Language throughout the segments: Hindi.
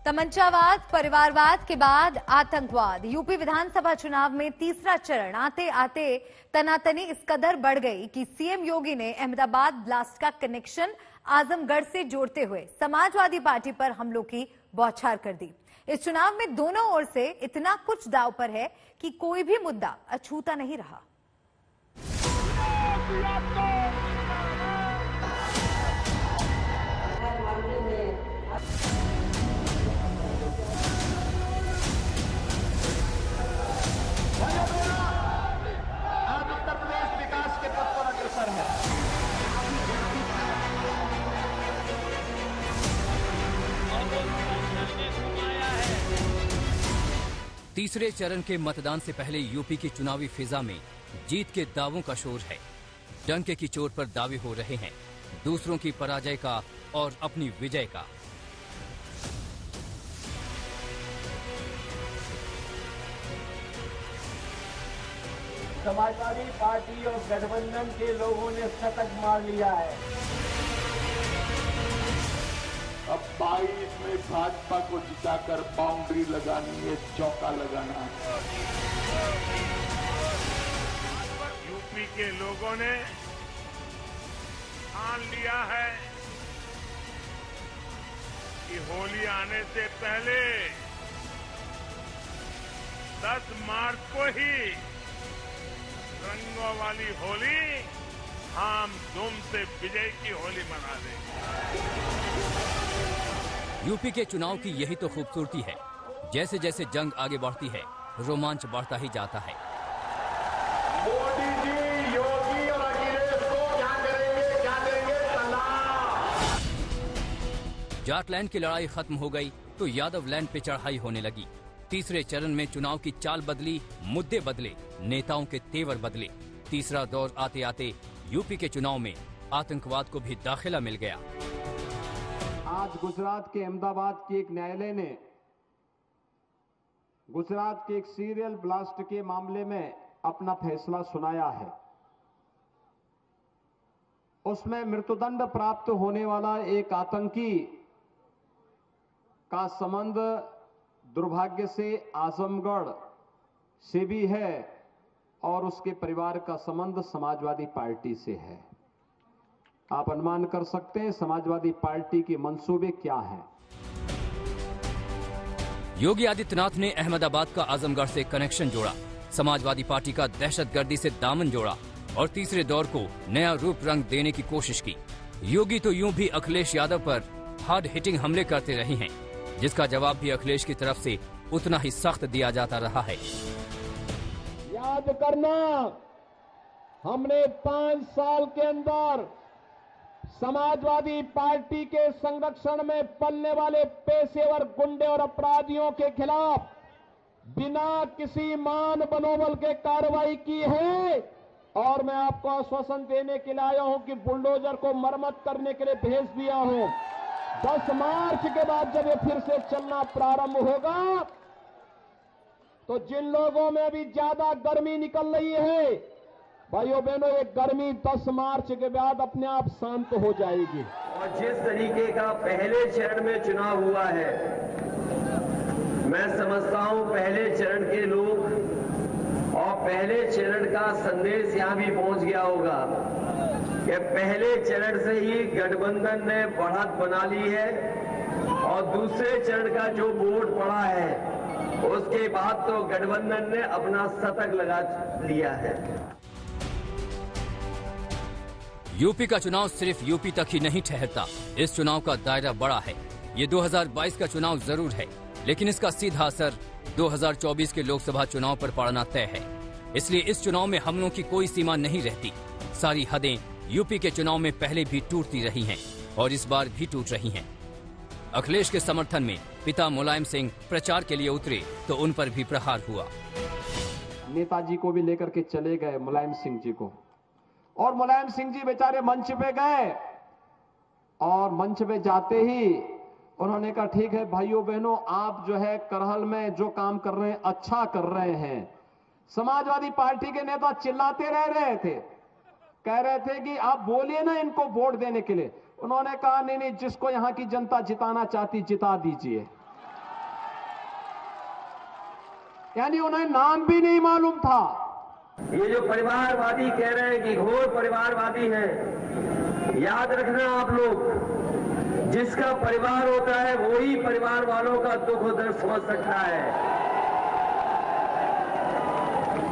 तमंचावाद, परिवारवाद के बाद आतंकवाद। यूपी विधानसभा चुनाव में तीसरा चरण आते आते तनातनी इस कदर बढ़ गई कि सीएम योगी ने अहमदाबाद ब्लास्ट का कनेक्शन आजमगढ़ से जोड़ते हुए समाजवादी पार्टी पर हमलों की बौछार कर दी। इस चुनाव में दोनों ओर से इतना कुछ दांव पर है कि कोई भी मुद्दा अछूता नहीं रहा। तीसरे चरण के मतदान से पहले यूपी की चुनावी फिजा में जीत के दावों का शोर है। डंके की चोट पर दावे हो रहे हैं, दूसरों की पराजय का और अपनी विजय का। समाजवादी पार्टी और गठबंधन के लोगों ने शतक मार लिया है। अब 22 में भाजपा को जिताकर बाउंड्री लगानी है, चौका लगाना है। यूपी के लोगों ने ठान लिया है कि होली आने से पहले 10 मार्च को ही रंगों वाली होली हम धूम से विजय की होली मना देंगे। यूपी के चुनाव की यही तो खूबसूरती है। जैसे जैसे जंग आगे बढ़ती है, रोमांच बढ़ता ही जाता है। मोदी जी, योगी और अखिलेश को क्या करेंगे सलाह। जाटलैंड की लड़ाई खत्म हो गई तो यादव लैंड पे चढ़ाई होने लगी। तीसरे चरण में चुनाव की चाल बदली, मुद्दे बदले, नेताओं के तेवर बदले। तीसरा दौर आते आते यूपी के चुनाव में आतंकवाद को भी दाखिला मिल गया। आज गुजरात के अहमदाबाद के एक न्यायालय ने गुजरात के एक सीरियल ब्लास्ट के मामले में अपना फैसला सुनाया है। उसमें मृत्युदंड प्राप्त होने वाला एक आतंकी का संबंध दुर्भाग्य से आजमगढ़ से भी है और उसके परिवार का संबंध समाजवादी पार्टी से है। आप अनुमान कर सकते हैं समाजवादी पार्टी के मंसूबे क्या हैं। योगी आदित्यनाथ ने अहमदाबाद का आजमगढ़ से कनेक्शन जोड़ा, समाजवादी पार्टी का दहशतगर्दी से दामन जोड़ा और तीसरे दौर को नया रूप रंग देने की कोशिश की। योगी तो यूं भी अखिलेश यादव पर हार्ड हिटिंग हमले करते रहे हैं, जिसका जवाब भी अखिलेश की तरफ से उतना ही सख्त दिया जाता रहा है। याद करना, हमने 5 साल के अंदर समाजवादी पार्टी के संरक्षण में पलने वाले पेशेवर गुंडे और अपराधियों के खिलाफ बिना किसी मान मनोबल के कार्रवाई की है। और मैं आपको आश्वासन देने के लिए आया हूं कि बुलडोजर को मरम्मत करने के लिए भेज दिया हूं। 10 मार्च के बाद जब ये फिर से चलना प्रारंभ होगा तो जिन लोगों में अभी ज्यादा गर्मी निकल रही है, भाइयों बहनों, ये गर्मी 10 मार्च के बाद अपने आप शांत हो जाएगी। और जिस तरीके का पहले चरण में चुनाव हुआ है, मैं समझता हूं पहले चरण के लोग और पहले चरण का संदेश यहां भी पहुंच गया होगा कि पहले चरण से ही गठबंधन ने बढ़त बना ली है और दूसरे चरण का जो वोट पड़ा है उसके बाद तो गठबंधन ने अपना शतक लगा लिया है। यूपी का चुनाव सिर्फ यूपी तक ही नहीं ठहरता, इस चुनाव का दायरा बड़ा है। ये 2022 का चुनाव जरूर है, लेकिन इसका सीधा असर 2024 के लोकसभा चुनाव पर पड़ना तय है। इसलिए इस चुनाव में हमलों की कोई सीमा नहीं रहती। सारी हदें यूपी के चुनाव में पहले भी टूटती रही हैं और इस बार भी टूट रही हैं। अखिलेश के समर्थन में पिता मुलायम सिंह प्रचार के लिए उतरे तो उन पर भी प्रहार हुआ। नेताजी को भी लेकर के चले गए, मुलायम सिंह जी को, और मुलायम सिंह जी बेचारे मंच पे गए और मंच पे जाते ही उन्होंने कहा, ठीक है भाइयों बहनों, आप जो है करहल में जो काम कर रहे हैं अच्छा कर रहे हैं। समाजवादी पार्टी के नेता चिल्लाते रह रहे थे, कह रहे थे कि आप बोलिए ना इनको वोट देने के लिए। उन्होंने कहा नहीं नहीं, जिसको यहां की जनता जिताना चाहती जिता दीजिए। यानी उन्हें नाम भी नहीं मालूम था। ये जो परिवारवादी कह रहे हैं कि घोर परिवारवादी हैं, याद रखना आप लोग, जिसका परिवार होता है वो ही परिवार वालों का दुख दर्द समझ सकता है।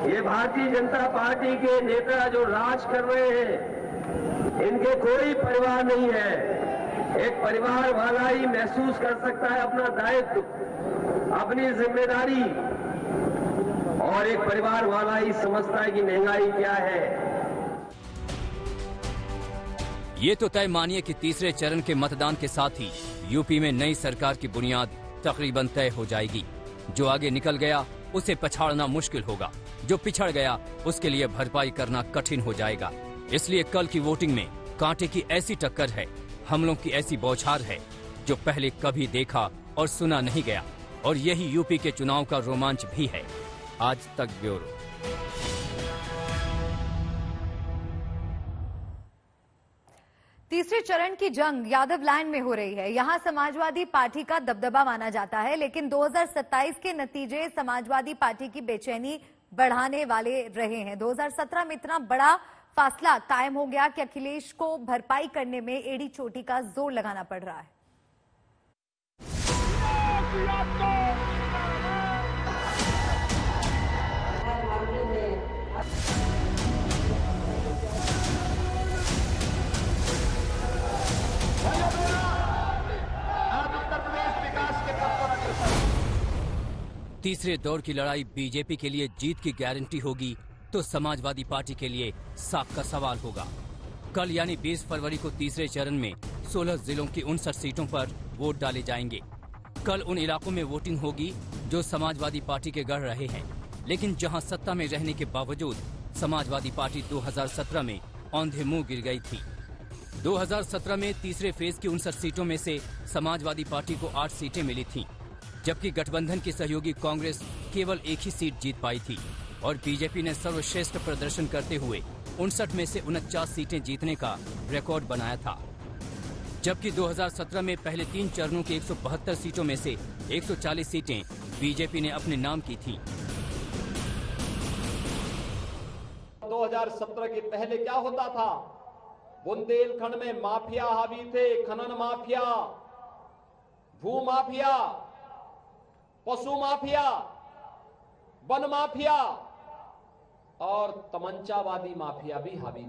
ये भारतीय जनता पार्टी के नेता जो राज कर रहे हैं, इनके कोई परिवार नहीं है। एक परिवार वाला ही महसूस कर सकता है अपना दायित्व, अपनी जिम्मेदारी, और एक परिवार वाला ही समझता है कि महंगाई क्या है। ये तो तय मानिए कि तीसरे चरण के मतदान के साथ ही यूपी में नई सरकार की बुनियाद तकरीबन तय हो जाएगी। जो आगे निकल गया उसे पछाड़ना मुश्किल होगा, जो पिछड़ गया उसके लिए भरपाई करना कठिन हो जाएगा। इसलिए कल की वोटिंग में कांटे की ऐसी टक्कर है, हमलों की ऐसी बौछार है जो पहले कभी देखा और सुना नहीं गया। और यही यूपी के चुनाव का रोमांच भी है। आज तक ब्यूरो। तीसरे चरण की जंग यादव लैंड में हो रही है। यहां समाजवादी पार्टी का दबदबा माना जाता है, लेकिन 2027 के नतीजे समाजवादी पार्टी की बेचैनी बढ़ाने वाले रहे हैं। 2017 में इतना बड़ा फासला कायम हो गया कि अखिलेश को भरपाई करने में एड़ी चोटी का जोर लगाना पड़ रहा है। तीसरे दौर की लड़ाई बीजेपी के लिए जीत की गारंटी होगी तो समाजवादी पार्टी के लिए साख का सवाल होगा। कल यानी 20 फरवरी को तीसरे चरण में 16 जिलों की 59 सीटों पर वोट डाले जाएंगे। कल उन इलाकों में वोटिंग होगी जो समाजवादी पार्टी के गढ़ रहे हैं, लेकिन जहां सत्ता में रहने के बावजूद समाजवादी पार्टी 2017 में औंधे मुंह गिर गई थी। 2017 में तीसरे फेज की 59 सीटों में से समाजवादी पार्टी को 8 सीटें मिली थीं, जबकि गठबंधन की सहयोगी कांग्रेस केवल एक ही सीट जीत पाई थी और बीजेपी ने सर्वश्रेष्ठ प्रदर्शन करते हुए 59 में से 49 सीटें जीतने का रिकॉर्ड बनाया था। जबकि 2017 में पहले 3 चरणों की 172 सीटों में से 140 सीटें बीजेपी ने अपने नाम की थी। 2017 के पहले क्या होता था? बुंदेलखंड में माफिया हावी थे, खनन माफिया, भू माफिया, पशु माफिया, वन माफिया और तमंचावादी माफिया भी हावी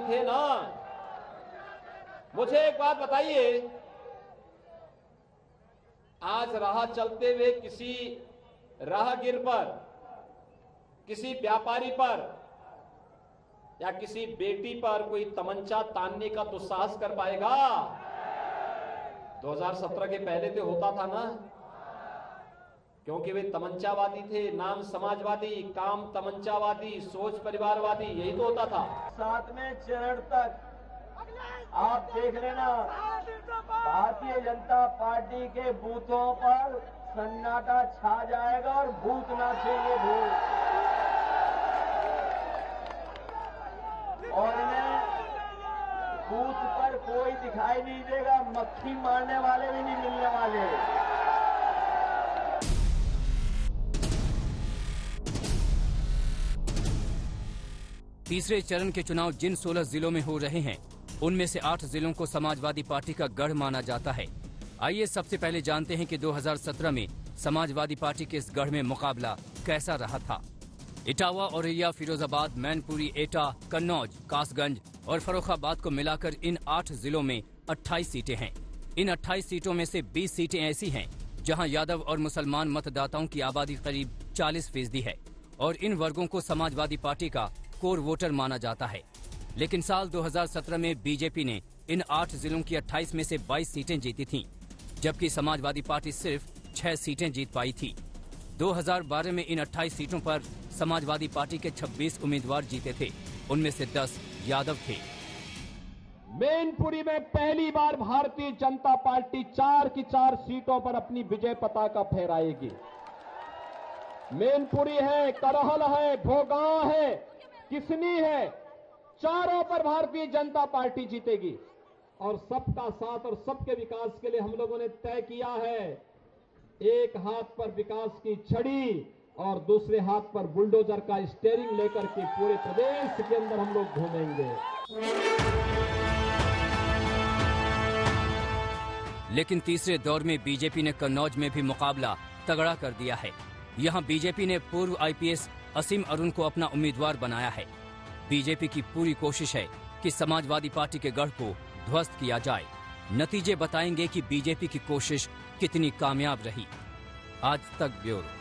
थे ना। मुझे एक बात बताइए, आज राह चलते हुए किसी राहगीर पर, किसी व्यापारी पर या किसी बेटी पर कोई तमंचा तानने का दुस्साहस कर पाएगा? 2017 के पहले तो होता था ना, क्योंकि वे तमंचावादी थे, नाम समाजवादी, काम तमंचावादी, सोच परिवारवादी, यही तो होता था। 7वें चरण तक आप देख लेना, भारतीय जनता पार्टी के बूथों पर सन्नाटा छा जाएगा और भूत नाचेंगे भूत। और इन्हें बूथ पर कोई दिखाई नहीं देगा, मक्खी मारने वाले भी नहीं मिलने वाले। तीसरे चरण के चुनाव जिन 16 जिलों में हो रहे हैं, उनमें से 8 जिलों को समाजवादी पार्टी का गढ़ माना जाता है। आइए सबसे पहले जानते हैं कि 2017 में समाजवादी पार्टी के इस गढ़ में मुकाबला कैसा रहा था। इटावा, औरैया, फिरोजाबाद, मैनपुरी, एटा, कन्नौज, कासगंज और फर्रुखाबाद को मिलाकर इन 8 जिलों में 28 सीटें हैं। इन 28 सीटों में से 20 सीटें ऐसी हैं जहां यादव और मुसलमान मतदाताओं की आबादी करीब 40% है और इन वर्गों को समाजवादी पार्टी का कोर वोटर माना जाता है। लेकिन साल 2017 में बीजेपी ने इन 8 जिलों की 28 में से 22 सीटें जीती थीं, जबकि समाजवादी पार्टी सिर्फ 6 सीटें जीत पाई थी। 2012 में इन 28 सीटों पर समाजवादी पार्टी के 26 उम्मीदवार जीते थे, उनमें से 10 यादव थे। मैनपुरी में पहली बार भारतीय जनता पार्टी 4 की 4 सीटों पर अपनी विजय पताका फहराएगी। मैनपुरी है, करहल है, भोगांव है, किसनी है, चारों पर भारतीय जनता पार्टी जीतेगी। और सबका साथ और सबके विकास के लिए हम लोगों ने तय किया है एक हाथ पर विकास की छड़ी और दूसरे हाथ पर बुलडोजर का स्टीयरिंग लेकर के पूरे प्रदेश के अंदर हम लोग घूमेंगे। लेकिन तीसरे दौर में बीजेपी ने कन्नौज में भी मुकाबला तगड़ा कर दिया है। यहां बीजेपी ने पूर्व आईपीएस असीम अरुण को अपना उम्मीदवार बनाया है। बीजेपी की पूरी कोशिश है कि समाजवादी पार्टी के गढ़ को ध्वस्त किया जाए। नतीजे बताएंगे कि बीजेपी की कोशिश कितनी कामयाब रही। आज तक ब्यूरो।